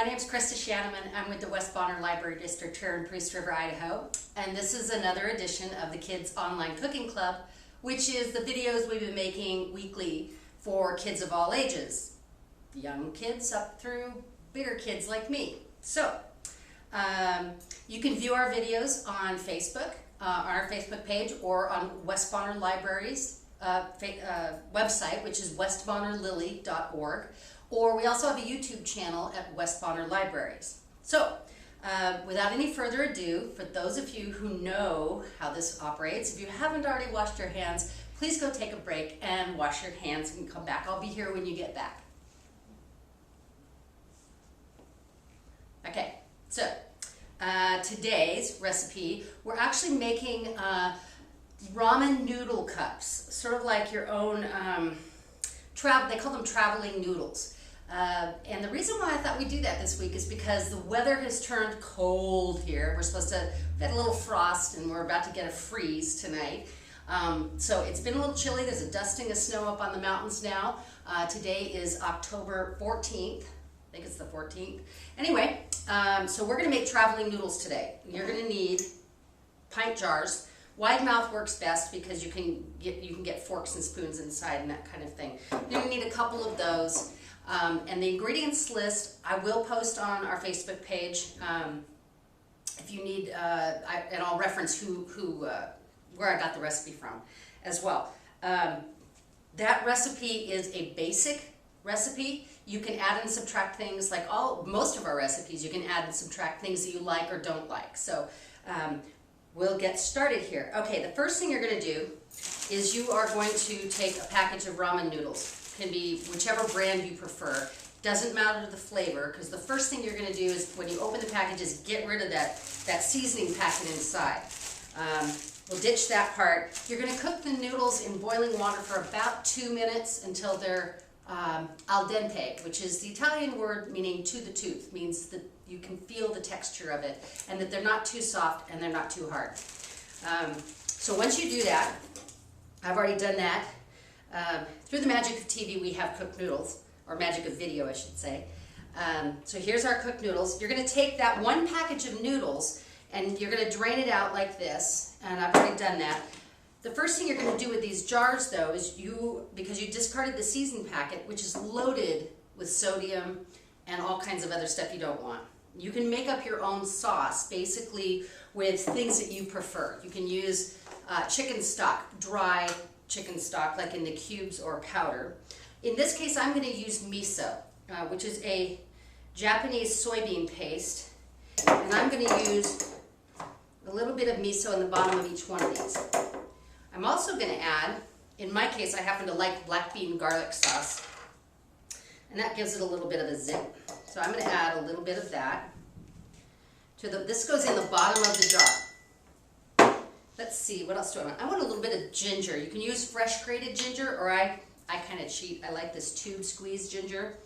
My name is Krista Shanneman. I'm with the West Bonner Library District here in Priest River, Idaho. And this is another edition of the Kids Online Cooking Club, which is the videos we've been making weekly for kids of all ages. Young kids up through bigger kids like me. So, you can view our videos on Facebook, on our Facebook page, or on West Bonner Library's website, which is westbonnerlily.org. Or we also have a YouTube channel at West Bonner Libraries. So, without any further ado, for those of you who know how this operates, if you haven't already washed your hands, please go take a break and wash your hands and come back. I'll be here when you get back. Okay, so today's recipe, we're actually making ramen noodle cups, sort of like your own, they call them traveling noodles. And the reason why I thought we'd do that this week is because the weather has turned cold here. We've had a little frost and we're about to get a freeze tonight. So it's been a little chilly. There's a dusting of snow up on the mountains now. Today is October 14th. I think it's the 14th. Anyway, so we're going to make traveling noodles today. You're going to need pint jars. Wide mouth works best because you can get forks and spoons inside and that kind of thing. You're going to need a couple of those. And the ingredients list I will post on our Facebook page. If you need, and I'll reference where I got the recipe from as well. That recipe is a basic recipe. You can add and subtract things like most of our recipes. You can add and subtract things that you like or don't like. So we'll get started here. Okay, the first thing you're going to do is you are going to take a package of ramen noodles. Can be whichever brand you prefer. Doesn't matter the flavor, because the first thing you're going to do is when you open the package is get rid of that seasoning packet inside. We'll ditch that part. You're going to cook the noodles in boiling water for about 2 minutes until they're al dente, which is the Italian word meaning to the tooth. Means that you can feel the texture of it and that they're not too soft and they're not too hard. So once you do that, I've already done that. Through the magic of TV, we have cooked noodles, or magic of video, I should say. So here's our cooked noodles. You're going to take that one package of noodles and you're going to drain it out like this, and I've already done that. The first thing you're going to do with these jars, though, is because you discarded the seasoning packet, which is loaded with sodium and all kinds of other stuff you don't want. You can make up your own sauce, basically, with things that you prefer. You can use chicken stock, dry chicken stock, like in the cubes or powder. In this case, I'm going to use miso, which is a Japanese soybean paste, and I'm going to use a little bit of miso in the bottom of each one of these. I'm also going to add, in my case, I happen to like black bean garlic sauce, and that gives it a little bit of a zip. So I'm going to add a little bit of that. This goes in the bottom of the jar. Let's see, what else do I want? I want a little bit of ginger. You can use fresh grated ginger, or I kind of cheat. I like this tube squeezed ginger.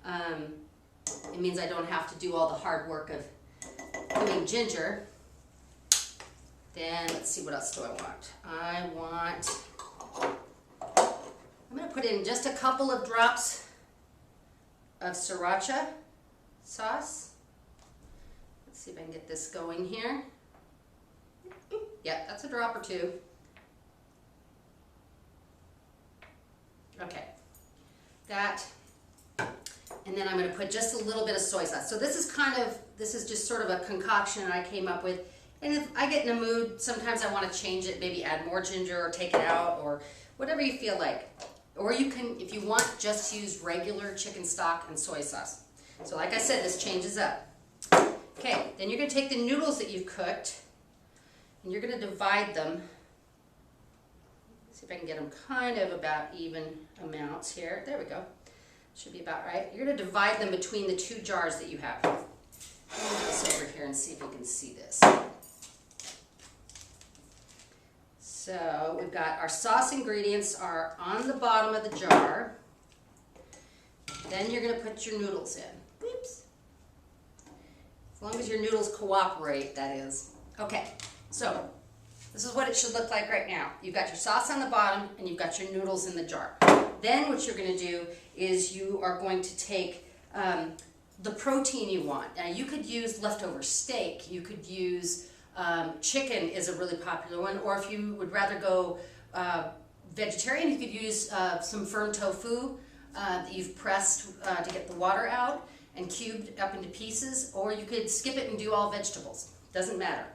It means I don't have to do all the hard work of doing ginger. Then let's see, what else do I want? I'm going to put in just a couple of drops of sriracha sauce. Let's see if I can get this going here. Yeah, that's a drop or two. Okay, that, and then I'm going to put just a little bit of soy sauce. So this is just sort of a concoction I came up with. And if I get in a mood, sometimes I want to change it, maybe add more ginger or take it out or whatever you feel like. Or you can, if you want, just use regular chicken stock and soy sauce. So like I said, this changes up. Okay, then you're going to take the noodles that you've cooked, and you're going to divide them. See if I can get them kind of about even amounts here. There we go. Should be about right. You're going to divide them between the two jars that you have. Let me put this over here and see if you can see this. So we've got our sauce ingredients are on the bottom of the jar. Then you're going to put your noodles in. Whoops. As long as your noodles cooperate, that is. Okay. So, this is what it should look like right now. You've got your sauce on the bottom and you've got your noodles in the jar. Then what you're going to do is you are going to take the protein you want. Now you could use leftover steak, you could use chicken is a really popular one, or if you would rather go vegetarian, you could use some firm tofu that you've pressed to get the water out and cubed up into pieces, or you could skip it and do all vegetables. Doesn't matter.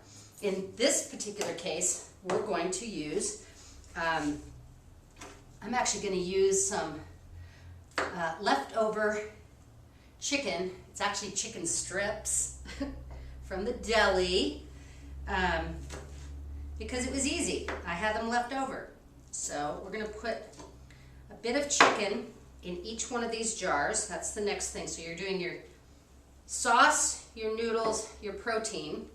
In this particular case, we're going to use, I'm actually going to use some leftover chicken. It's actually chicken strips from the deli because it was easy. I had them left over. So we're going to put a bit of chicken in each one of these jars. That's the next thing. So you're doing your sauce, your noodles, your protein,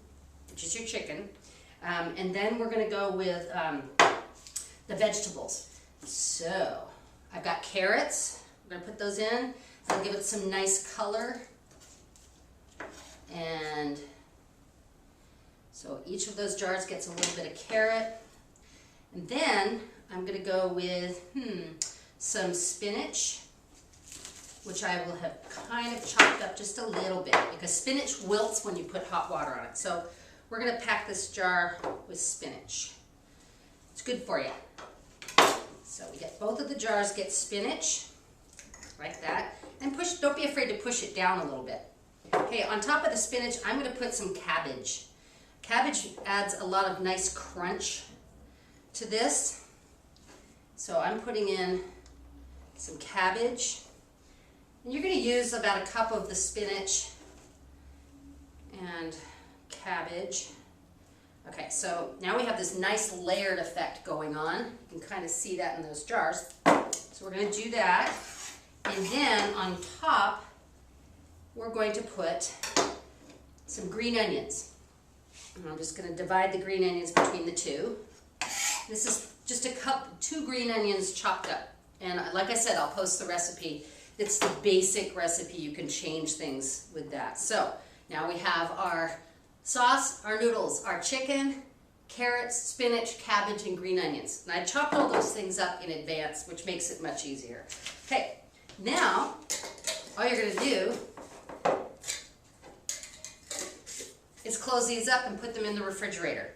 which is your chicken, and then we're going to go with the vegetables. So I've got carrots. I'm going to put those in. I'll give it some nice color. And so each of those jars gets a little bit of carrot. And then I'm going to go with some spinach, which I will have kind of chopped up just a little bit because spinach wilts when you put hot water on it. So we're going to pack this jar with spinach. It's good for you. So we get both of the jars, get spinach like that, and push. Don't be afraid to push it down a little bit. Okay, on top of the spinach, I'm going to put some cabbage. Cabbage adds a lot of nice crunch to this. So I'm putting in some cabbage. And you're going to use about a cup of the spinach and cabbage. Okay, so now we have this nice layered effect going on. You can kind of see that in those jars. So we're going to do that. And then on top, we're going to put some green onions. And I'm just going to divide the green onions between the two. This is just a cup, 2 green onions chopped up. And like I said, I'll post the recipe. It's the basic recipe. You can change things with that. So now we have our sauce, our noodles, our chicken, carrots, spinach, cabbage, and green onions. And I chopped all those things up in advance, which makes it much easier. Okay, now all you're going to do is close these up and put them in the refrigerator.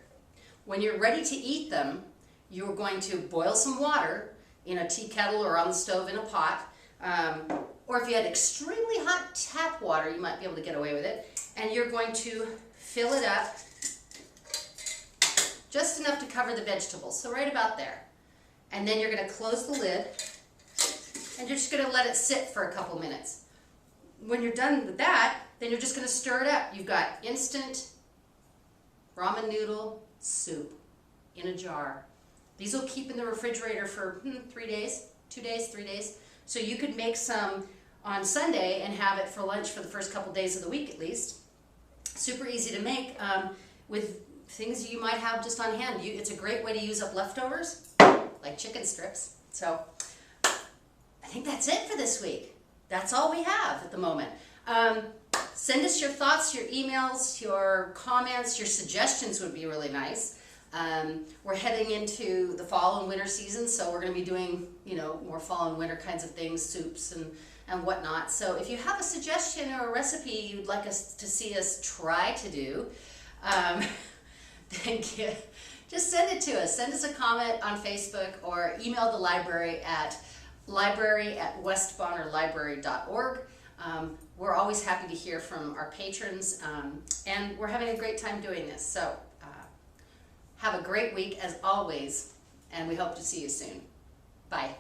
When you're ready to eat them, you're going to boil some water in a tea kettle or on the stove in a pot. Or if you had extremely hot tap water, you might be able to get away with it. And you're going to fill it up just enough to cover the vegetables, so right about there. And then you're going to close the lid and you're just going to let it sit for a couple minutes. When you're done with that, then you're just going to stir it up. You've got instant ramen noodle soup in a jar. These will keep in the refrigerator for 3 days, 2 days, 3 days. So you could make some on Sunday and have it for lunch for the first couple days of the week at least. Super easy to make with things you might have just on hand. It's a great way to use up leftovers, like chicken strips. So I think that's it for this week. That's all we have at the moment. Send us your thoughts, your emails, your comments, your suggestions would be really nice. We're heading into the fall and winter season, so we're going to be doing, more fall and winter kinds of things, soups and whatnot. So if you have a suggestion or a recipe you'd like us to see us try to do, then just send it to us. Send us a comment on Facebook or email the library at library@westbonnerlibrary.org. We're always happy to hear from our patrons, and we're having a great time doing this. So have a great week as always, and we hope to see you soon. Bye.